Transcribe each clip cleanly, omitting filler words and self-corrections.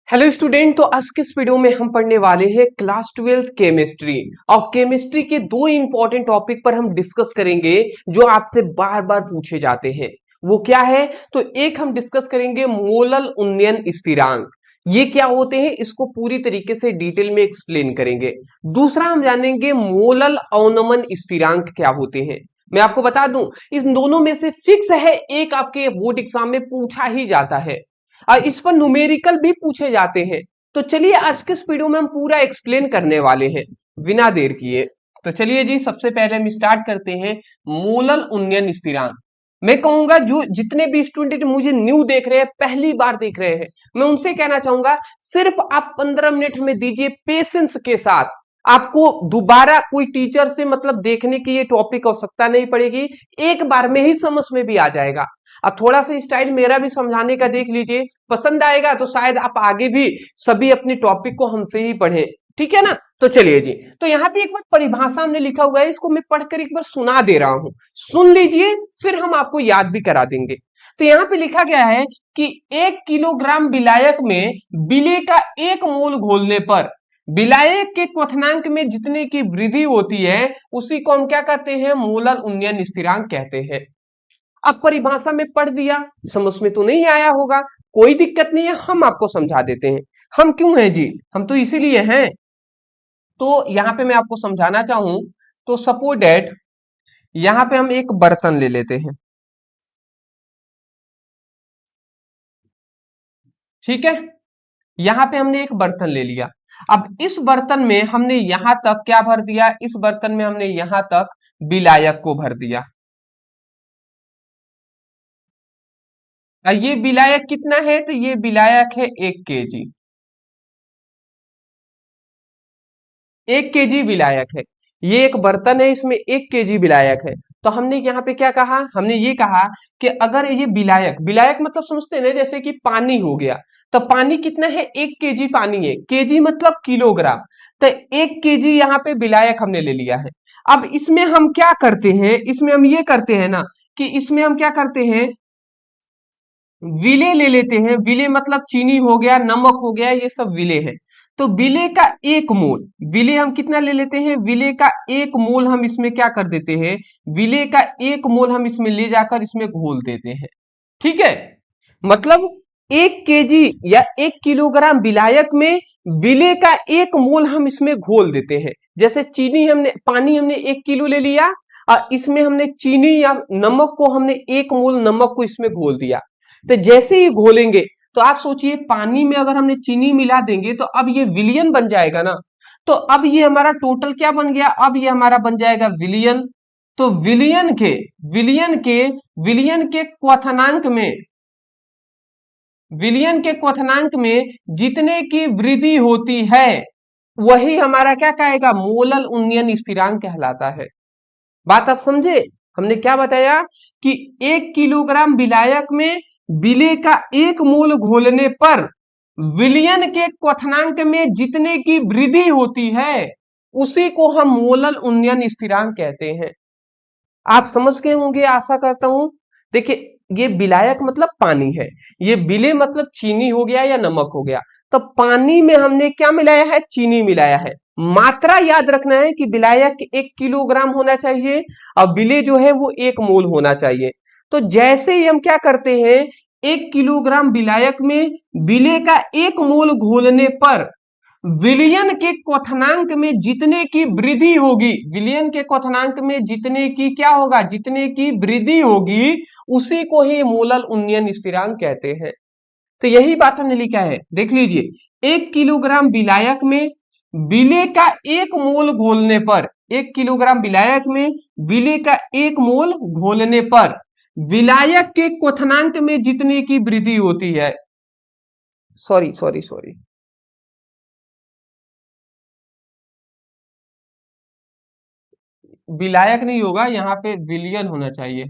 Hello student. तो आज के इस वीडियो में हम पढ़ने वाले हैं क्लास 12 केमिस्ट्री। और केमिस्ट्री के दो इंपॉर्टेंट टॉपिक पर हम डिस्कस करेंगे जो आपसे बार बार पूछे जाते हैं। वो क्या है? तो एक हम डिस्कस करेंगे मोलल उन्नयन स्थिरांक, ये क्या होते हैं इसको पूरी तरीके से डिटेल में एक्सप्लेन करेंगे। दूसरा हम जानेंगे मोलल अवनमन स्थिरांक क्या होते हैं। मैं आपको बता दूं, इस दोनों में से फिक्स है एक आपके बोर्ड एग्जाम में पूछा ही जाता है और इस पर न्यूमेरिकल भी पूछे जाते हैं। तो चलिए आज के इस वीडियो में हम पूरा एक्सप्लेन करने वाले हैं बिना देर किए। तो चलिए जी, सबसे पहले हम स्टार्ट करते हैं मोलल उन्नयन स्थिरांक। मैं कहूंगा जो जितने भी स्टूडेंट मुझे न्यू देख रहे हैं, पहली बार देख रहे हैं, मैं उनसे कहना चाहूंगा सिर्फ आप 15 मिनट हमें दीजिए पेशेंस के साथ। आपको दोबारा कोई टीचर से मतलब देखने की ये टॉपिक आवश्यकता नहीं पड़ेगी, एक बार में ही समझ में भी आ जाएगा। अब थोड़ा सा स्टाइल मेरा भी समझाने का देख लीजिए, पसंद आएगा तो शायद आप आगे भी सभी अपने टॉपिक को हमसे ही पढ़े। ठीक है ना? तो चलिए जी, तो यहाँ पे एक बार परिभाषा हमने लिखा हुआ है, इसको मैं पढ़कर एक बार सुना दे रहा हूं, सुन लीजिए, फिर हम आपको याद भी करा देंगे। तो यहाँ पे लिखा गया है कि 1 किलोग्राम विलायक में विलेय का 1 मोल घोलने पर विलायक के क्वथनांक में जितने की वृद्धि होती है उसी को हम क्या कहते हैं? मोलल उन्नयन स्थिरांक कहते हैं। अब परिभाषा में पढ़ दिया, समझ में तो नहीं आया होगा, कोई दिक्कत नहीं है, हम आपको समझा देते हैं। हम क्यों हैं जी? हम तो इसीलिए हैं। तो यहां पे मैं आपको समझाना चाहूं तो सपोज डेट यहां पे हम एक बर्तन ले लेते हैं। ठीक है, यहां पे हमने एक बर्तन ले लिया। अब इस बर्तन में हमने यहां तक क्या भर दिया? इस बर्तन में हमने यहां तक विलायक को भर दिया। ये विलायक कितना है? तो ये विलायक है 1 केजी। 1 केजी विलायक है। ये एक बर्तन है, इसमें 1 केजी विलायक है। तो हमने यहाँ पे क्या कहा? हमने ये कहा कि अगर ये विलायक, विलायक मतलब समझते हैं ना, जैसे कि पानी हो गया, तो पानी कितना है? 1 केजी पानी है, केजी मतलब किलोग्राम। तो 1 केजी यहाँ पे विलायक हमने ले लिया है। अब इसमें हम क्या करते हैं? इसमें हम ये करते हैं ना कि इसमें हम क्या करते हैं, विलेय ले लेते हैं। विलेय मतलब चीनी हो गया, नमक हो गया, ये सब विलेय है। तो विलेय का 1 मोल, विलेय हम कितना ले लेते हैं? विलेय का 1 मोल हम इसमें क्या कर देते हैं? विलेय का 1 मोल हम इसमें ले जाकर इसमें घोल देते हैं। ठीक है, मतलब 1 केजी या 1 किलोग्राम विलायक में विलेय का 1 मोल हम इसमें घोल देते हैं। जैसे चीनी हमने, पानी हमने 1 किलो ले लिया और इसमें हमने चीनी या नमक को, हमने 1 मोल नमक को इसमें घोल दिया। तो जैसे ही घोलेंगे तो आप सोचिए, पानी में अगर हमने चीनी मिला देंगे तो अब ये विलियन बन जाएगा ना। तो अब ये हमारा टोटल क्या बन गया? अब ये हमारा बन जाएगा विलियन। तो विलियन के क्वथनांक में, विलियन के क्वथनांक में जितने की वृद्धि होती है वही हमारा क्या कहेगा? मोलल उन्नयन स्थिरांक कहलाता है। बात आप समझे? हमने क्या बताया कि 1 किलोग्राम विलायक में विलेय का 1 मोल घोलने पर विलियन के क्वथनांक में जितने की वृद्धि होती है उसी को हम मोलल उन्नयन स्थिरांक कहते हैं। आप समझ गए होंगे, आशा करता हूं। देखिए, ये विलायक मतलब पानी है, ये विलेय मतलब चीनी हो गया या नमक हो गया। तो पानी में हमने क्या मिलाया है? चीनी मिलाया है। मात्रा याद रखना है कि विलायक 1 किलोग्राम होना चाहिए और विलेय जो है वो 1 मोल होना चाहिए। तो जैसे ही हम क्या करते हैं, 1 किलोग्राम विलायक में विलेय का 1 मोल घोलने पर विलियन के क्वथनांक में जितने की वृद्धि होगी, विलियन के क्वथनांक में जितने की क्या होगा? जितने की वृद्धि होगी उसी को ही मोलल उन्नयन स्थिरांक कहते हैं। तो यही बात हमने लिखा है, देख लीजिए। 1 किलोग्राम विलायक में विलेय का 1 मोल घोलने पर, 1 किलोग्राम विलायक में विलेय का 1 मोल घोलने पर विलायक के क्वथनांक में जितने की वृद्धि होती है, सॉरी सॉरी सॉरी, विलायक नहीं होगा, यहाँ पे विलियन होना चाहिए।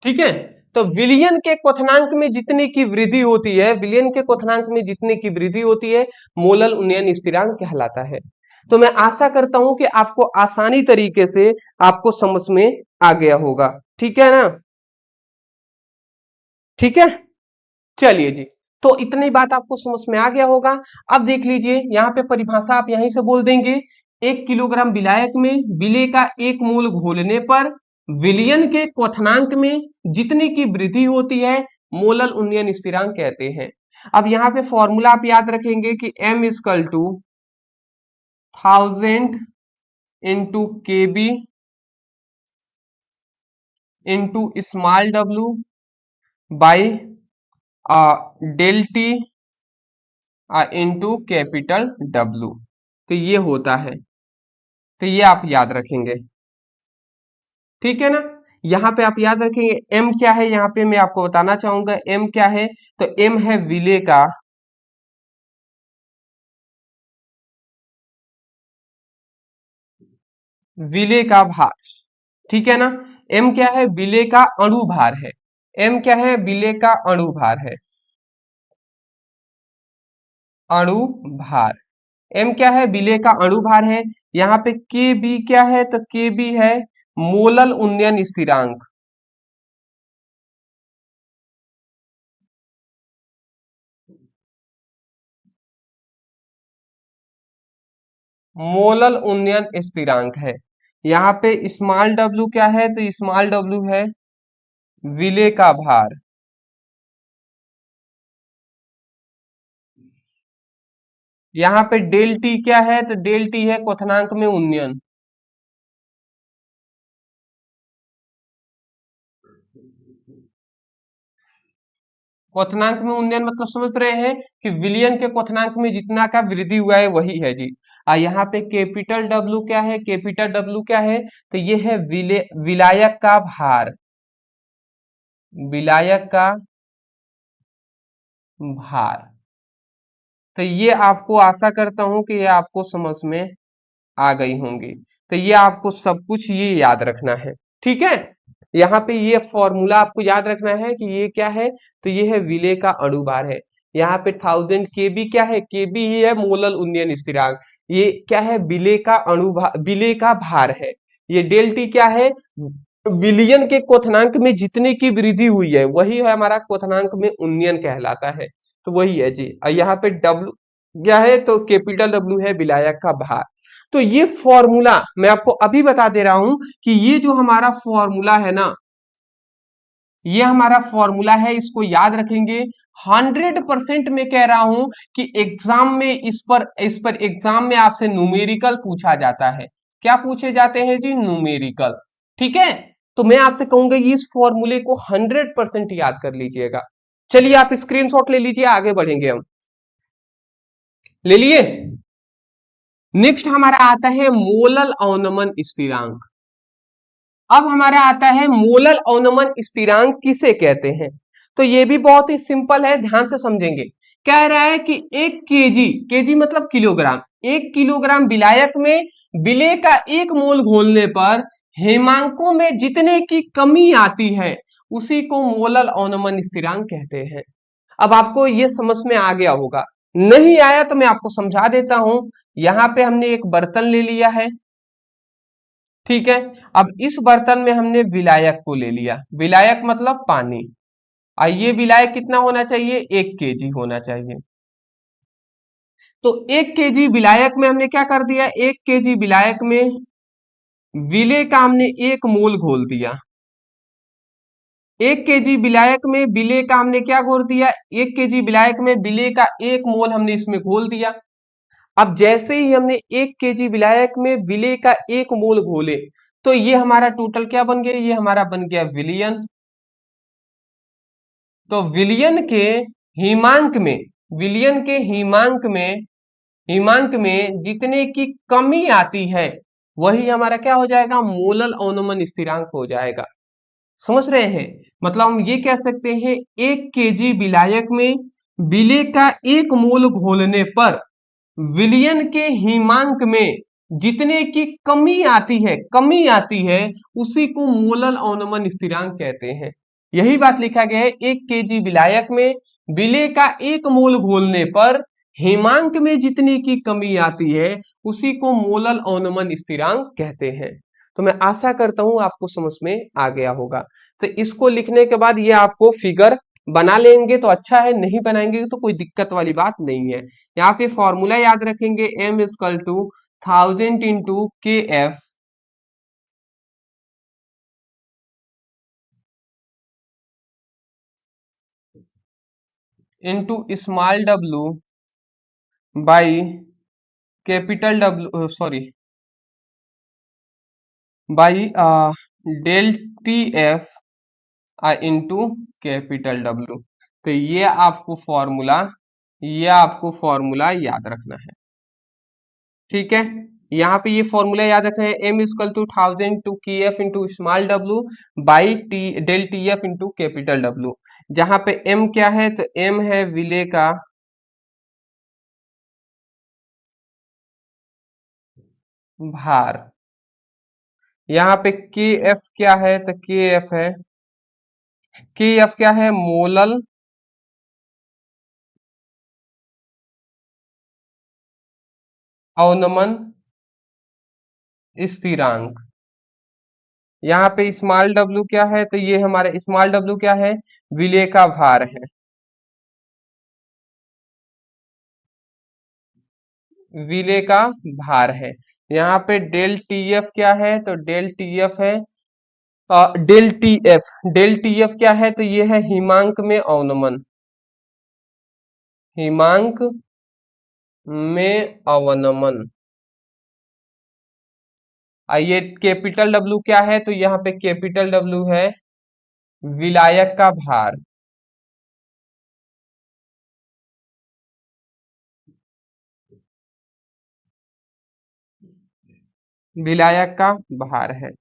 ठीक है, तो विलियन के क्वथनांक में जितने की वृद्धि होती है, विलियन के क्वथनांक में जितने की वृद्धि होती है मोलल उन्नयन स्थिरांक कहलाता है। तो मैं आशा करता हूं कि आपको आसानी तरीके से आपको समझ में आ गया होगा। ठीक है ना? ठीक है, चलिए जी। तो इतनी बात आपको समझ में आ गया होगा। अब देख लीजिए यहाँ पे परिभाषा आप यहीं से बोल देंगे। 1 किलोग्राम विलायक में विलेय का 1 मोल घोलने पर विलयन के क्वथनांक में जितने की वृद्धि होती है मोलल उन्नयन स्थिरांक कहते हैं। अब यहाँ पे फॉर्मूला आप याद रखेंगे कि m is equal to 1000 into K B into small w by del T into capital W। तो ये होता है, तो ये आप याद रखेंगे। ठीक है ना? यहाँ पे आप याद रखेंगे m क्या है, यहाँ पे मैं आपको बताना चाहूंगा m क्या है। तो m है विलेय का भार। ठीक है ना? m क्या है, विलेय का अणु भार है। m क्या है, विलेय का अणु भार है। अणु भार m क्या है, विलेय का अणु भार है। यहाँ पे के बी क्या है, तो के बी है मोलल उन्नयन स्थिरांक। मोलल उन्नयन स्थिरांक है। यहाँ पे स्मॉल w क्या है, तो स्मॉल w है विलेय का भार। यहाँ पे डेल टी क्या है, तो डेल टी है क्वथनांक में उन्नयन। क्वथनांक में उन्नयन मतलब समझ रहे हैं कि विलयन के क्वथनांक में जितना का वृद्धि हुआ है वही है जी। यहाँ पे कैपिटल W क्या है, कैपिटल W क्या है, तो ये है विलायक का भार। विलायक का भार। तो ये आपको आशा करता हूं कि ये आपको समझ में आ गई होंगी। तो ये आपको सब कुछ ये याद रखना है। ठीक है? यहाँ पे ये फॉर्मूला आपको याद रखना है कि ये क्या है, तो ये है विलेय का अणु भार है। यहाँ पे 1000 केबी क्या है, केबी ही है मोलल उन्नयन स्थिरांक। ये क्या है, विलेय का अणु भार, विलेय का भार है। ये डेल टी क्या है, विलयन के क्वथनांक में जितने की वृद्धि हुई है वही है हमारा क्वथनांक में उन्नयन कहलाता है। तो वही है जी। और यहाँ पे डब्ल्यू क्या है, तो कैपिटल डब्ल्यू है विलायक का भार। तो ये फॉर्मूला मैं आपको अभी बता दे रहा हूं कि ये जो हमारा फॉर्मूला है ना, ये हमारा फॉर्मूला है, इसको याद रखेंगे। 100% मैं कह रहा हूं कि एग्जाम में इस पर एग्जाम में आपसे न्यूमेरिकल पूछा जाता है। क्या पूछे जाते हैं जी, न्यूमेरिकल। ठीक है? तो मैं आपसे कहूंगा ये इस फॉर्मूले को 100% याद कर लीजिएगा। चलिए आप स्क्रीनशॉट ले लीजिए, आगे बढ़ेंगे हम। ले लिए? नेक्स्ट हमारा आता है मोलल अवनमन स्थिरांक। अब हमारा आता है मोलल अवनमन स्थिरांक किसे कहते हैं। तो ये भी बहुत ही सिंपल है, ध्यान से समझेंगे। कह रहा है कि 1 केजी, केजी मतलब किलोग्राम, 1 किलोग्राम विलायक में विलेय का 1 मोल घोलने पर हेमांकों में जितने की कमी आती है उसी को मोलल अवनमन स्थिरांक कहते हैं। अब आपको ये समझ में आ गया होगा। नहीं आया तो मैं आपको समझा देता हूं। यहां पे हमने एक बर्तन ले लिया है। ठीक है? अब इस बर्तन में हमने विलायक को ले लिया। विलायक मतलब पानी। ये विलायक कितना होना चाहिए, 1 केजी होना चाहिए। तो 1 केजी विलायक में हमने क्या कर दिया, 1 केजी विलायक में विलेय का हमने 1 मोल घोल दिया। 1 केजी विलायक में विलेय का हमने क्या घोल दिया, 1 केजी विलायक में विलेय का 1 मोल हमने इसमें घोल दिया। अब जैसे ही हमने 1 केजी विलायक में विलेय का 1 मोल घोले तो ये हमारा टोटल क्या बन गया, ये हमारा बन गया विलयन। तो विलयन के हिमांक में, विलयन के हिमांक में जितने की कमी आती है वही हमारा क्या हो जाएगा, मोलल अवनमन स्थिरांक हो जाएगा। समझ रहे हैं? मतलब हम ये कह सकते हैं 1 केजी विलायक में विलेय का 1 मोल घोलने पर विलयन के हिमांक में जितने की कमी आती है उसी को मोलल अवनमन स्थिरांक कहते हैं। यही बात लिखा गया है, 1 केजी विलायक में विलेय का 1 मोल घोलने पर हिमांक में जितने की कमी आती है उसी को मोलल अवनमन स्थिरांक कहते हैं। तो मैं आशा करता हूं आपको समझ में आ गया होगा। तो इसको लिखने के बाद ये आपको फिगर बना लेंगे तो अच्छा है, नहीं बनाएंगे तो कोई दिक्कत वाली बात नहीं है। यहाँ पे फॉर्मूला याद रखेंगे, m equal to 1000 into K F into small W by capital W, sorry, by del T F into capital W. तो ये आपको फॉर्मूला याद रखना है, ठीक है। यहाँ पे ये फॉर्मूला याद रखना है, m equal to 1000 to K F into small W by T del T F into capital W. जहां पे m क्या है, तो m है विले का भार। यहाँ पे के एफ क्या है, तो के एफ क्या है, मोलल अवनमन स्थिरांक। यहाँ पे स्मॉल डब्लू क्या है, तो ये हमारे स्मॉल डब्लू क्या है, विले का भार है, विले का भार है। यहाँ पे डेल टी एफ क्या है, तो डेल टी एफ है डेल टी एफ क्या है, तो ये है हिमांक में अवनमन, हिमांक में अवनमन। ये कैपिटल डब्लू क्या है, तो यहाँ पे कैपिटल डब्लू है विलायक का भार, विलायक का भार है।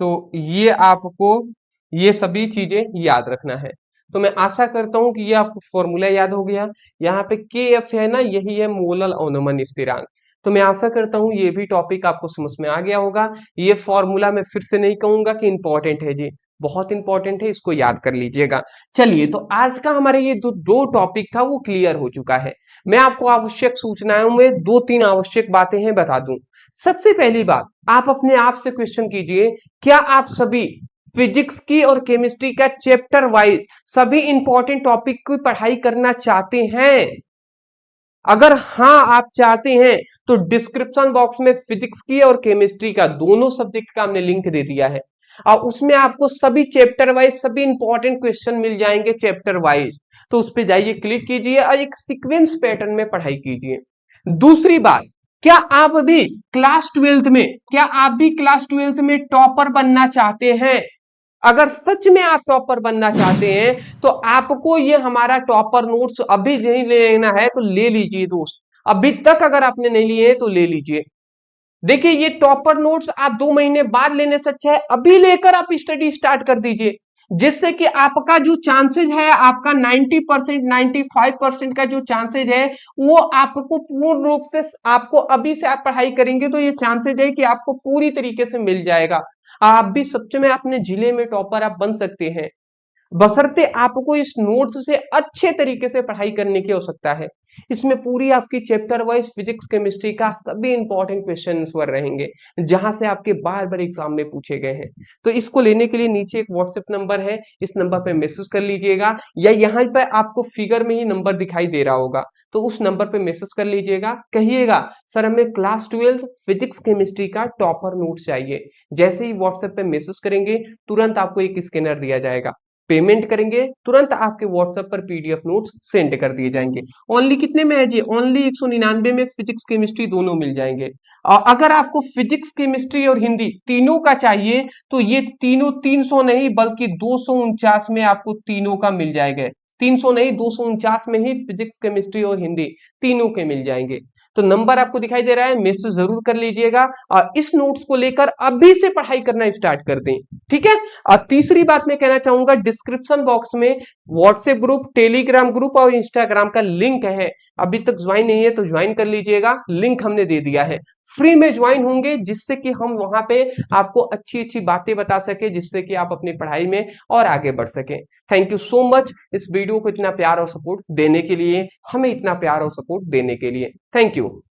तो ये आपको ये सभी चीजें याद रखना है। तो मैं आशा करता हूं कि ये आपको फॉर्मूला याद हो गया। यहाँ पे के एफ है ना, यही है मोलल अवनमन स्थिरांक। तो मैं आशा करता हूं ये भी टॉपिक आपको समझ में आ गया होगा। ये फॉर्मूला मैं फिर से नहीं कहूंगा कि इंपॉर्टेंट है जी, बहुत इंपॉर्टेंट है, इसको याद कर लीजिएगा। चलिए, तो आज का हमारे ये दो टॉपिक था वो क्लियर हो चुका है। मैं आपको आवश्यक सूचनाओं में दो तीन आवश्यक बातें हैं बता दूं। सबसे पहली बात, आप अपने आप से क्वेश्चन कीजिए, क्या आप सभी फिजिक्स की और केमिस्ट्री का चैप्टर वाइज सभी इंपॉर्टेंट टॉपिक की पढ़ाई करना चाहते हैं? अगर हाँ आप चाहते हैं तो डिस्क्रिप्शन बॉक्स में फिजिक्स की और केमिस्ट्री का दोनों सब्जेक्ट का हमने लिंक दे दिया है, और उसमें आपको सभी चैप्टर वाइज सभी इंपॉर्टेंट क्वेश्चन मिल जाएंगे चैप्टर वाइज। तो उस पर जाइए, क्लिक कीजिए और एक सीक्वेंस पैटर्न में पढ़ाई कीजिए। दूसरी बात, क्या आप भी क्लास ट्वेल्थ में टॉपर बनना चाहते हैं? अगर सच में आप टॉपर बनना चाहते हैं तो आपको ये हमारा टॉपर नोट्स अभी नहीं लेना है तो ले लीजिए दोस्त। अभी तक अगर आपने नहीं लिए हैं तो ले लीजिए। देखिए, ये टॉपर नोट्स आप 2 महीने बाद लेने से अच्छा है अभी लेकर आप स्टडी स्टार्ट कर दीजिए, जिससे कि आपका जो चांसेस है, आपका 90% 95% का जो चांसेस है वो आपको पूर्ण रूप से, आपको अभी से आप पढ़ाई करेंगे तो ये चांसेस है कि आपको पूरी तरीके से मिल जाएगा। आप भी सच में अपने जिले में टॉपर आप बन सकते हैं, बशर्ते आपको इस नोट्स से अच्छे तरीके से पढ़ाई करने की आवश्यकता है। इसमें पूरी आपकी चैप्टर वाइज फिजिक्स केमिस्ट्री का सभी इंपॉर्टेंट क्वेश्चन रहेंगे, जहां से आपके बार बार एग्जाम में पूछे गए हैं। तो इसको लेने के लिए नीचे एक व्हाट्सएप नंबर है, इस नंबर पे मैसेज कर लीजिएगा, या यहाँ पर आपको फिगर में ही नंबर दिखाई दे रहा होगा, तो उस नंबर पे मैसेज कर लीजिएगा, कहिएगा सर हमें क्लास 12 फिजिक्स केमिस्ट्री का टॉपर नोट चाहिए। जैसे ही व्हाट्सएप पे मैसेज करेंगे तुरंत आपको एक स्कैनर दिया जाएगा, पेमेंट करेंगे तुरंत आपके व्हाट्सएप पर पीडीएफ नोट्स सेंड कर दिए जाएंगे। ओनली कितने में है जी? ओनली 199 में फिजिक्स केमिस्ट्री दोनों मिल जाएंगे। और अगर आपको फिजिक्स केमिस्ट्री और हिंदी तीनों का चाहिए तो ये तीनों 300 नहीं बल्कि 249 में आपको तीनों का मिल जाएगा। 300 नहीं 249 में ही फिजिक्स केमिस्ट्री और हिंदी तीनों के मिल जाएंगे। तो नंबर आपको दिखाई दे रहा है, मैसेज जरूर कर लीजिएगा और इस नोट्स को लेकर अभी से पढ़ाई करना स्टार्ट कर दें, ठीक है। और तीसरी बात मैं कहना चाहूंगा, डिस्क्रिप्शन बॉक्स में व्हाट्सएप ग्रुप, टेलीग्राम ग्रुप और इंस्टाग्राम का लिंक है, अभी तक ज्वाइन नहीं है तो ज्वाइन कर लीजिएगा, लिंक हमने दे दिया है। फ्री में ज्वाइन होंगे जिससे कि हम वहां पे आपको अच्छी अच्छी बातें बता सके, जिससे कि आप अपनी पढ़ाई में और आगे बढ़ सके। थैंक यू सो मच इस वीडियो को इतना प्यार और सपोर्ट देने के लिए, हमें इतना प्यार और सपोर्ट देने के लिए। Thank you.